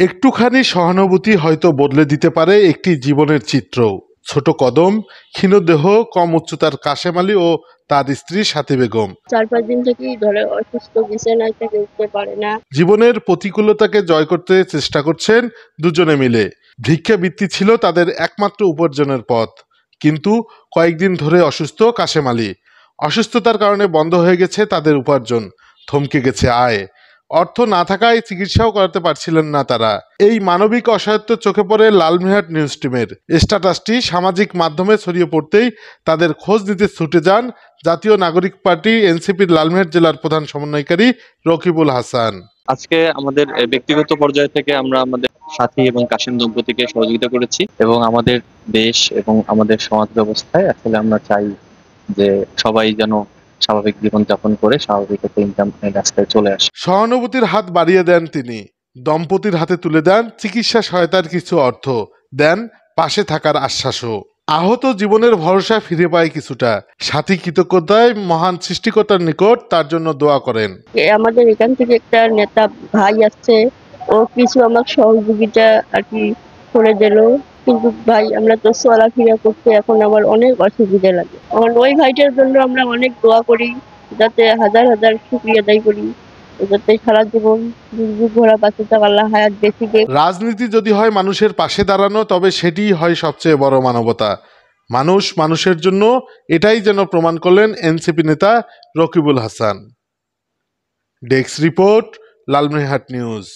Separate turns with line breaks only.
একটুখানি সহানুভূতি হয়তো বদলে দিতে পারে একটি জীবনের চিত্র। ছোট কদম, ক্ষীণদেহ, কম উচ্চতার কাশেম আলী ও তার স্ত্রী সাথী বেগম
4-5 দিন থেকেই ধরে অসুস্থ, বিছানায় থেকে উঠতে পারে না।
জীবনের প্রতিকূলতাকে জয় করতে চেষ্টা করছেন দুজনে মিলে। ভিক্ষাবৃত্তি ছিল তাদের একমাত্র উপার্জনের পথ। কিন্তু কয়েকদিন ধরে অসুস্থ কাশেম আলী। অসুস্থতার কারণে বন্ধ হয়ে গেছে তাদের উপার্জন, থমকে গেছে আয়। অর্থ না থাকায় চিকিৎসাও করাতে পারছিলেন না তারা। এই মানবিক অসহায়ত্ব চোখে পড়ে লালমিরহাট নিউজ টিমের। স্ট্যাটাসটি সামাজিক মাধ্যমে ছড়িয়ে পড়তেই তাদের খোঁজ নিতে ছুটে যান জাতীয় নাগরিক পার্টি এনসিপির লালমিরহাট জেলার প্রধান সমন্বয়কারী রকিবুল হাসান।
আজকে আমাদের ব্যক্তিগত পর্যায় থেকে আমরা আমাদের সাথী এবং কাশিম দম্পতিকে সহযোগিতা করেছি এবং আমাদের দেশ এবং আমাদের সমাজ ব্যবস্থায় আসলে আমরা চাই যে সবাই যেন স্বাভাবিক জীবনযাপন করে স্বাভাবিক একটা ইনকাম রাস্তায় চলে আসে।
সহানুভূতির হাত বাড়িয়ে দেন তিনি। দম্পতির হাতে তুলে দেন চিকিৎসা সহায়তার কিছু অর্থ, দেন পাশে থাকার আশ্বাসও। আহত জীবনের ভরসা ফিরে পায় কিছুটা। সাথী কৃতজ্ঞতায় মহান সৃষ্টিকর্তার নিকট তার জন্য দোয়া করেন।
আমাদের এখান থেকে একটা নেতা ভাই আসছে, ও কিছু আমার সহযোগিতা আর কি করে দিল। কিন্তু ভাই, আমরা তো চলাফেরা করতে এখন আমার অনেক অসুবিধা লাগে। এখন ওই ভাইটার জন্য আমরা অনেক দোয়া করি, যাতে হাজার হাজার শুকরিয়া আদায় করি, যাতে সারা জীবন যুগ ভরা বাঁচে থাকা, আল্লাহ হায়াত বেশি দেয়।
রাজনীতি যদি হয় মানুষের পাশে দাঁড়ানো, তবে সেটিই হয় সবচেয়ে বড় মানবতা। মানুষ মানুষের জন্য, এটাই যেন প্রমাণ করলেন এনসিপি নেতা Rakibul Hasan. Desk report, Lalmonirhat news.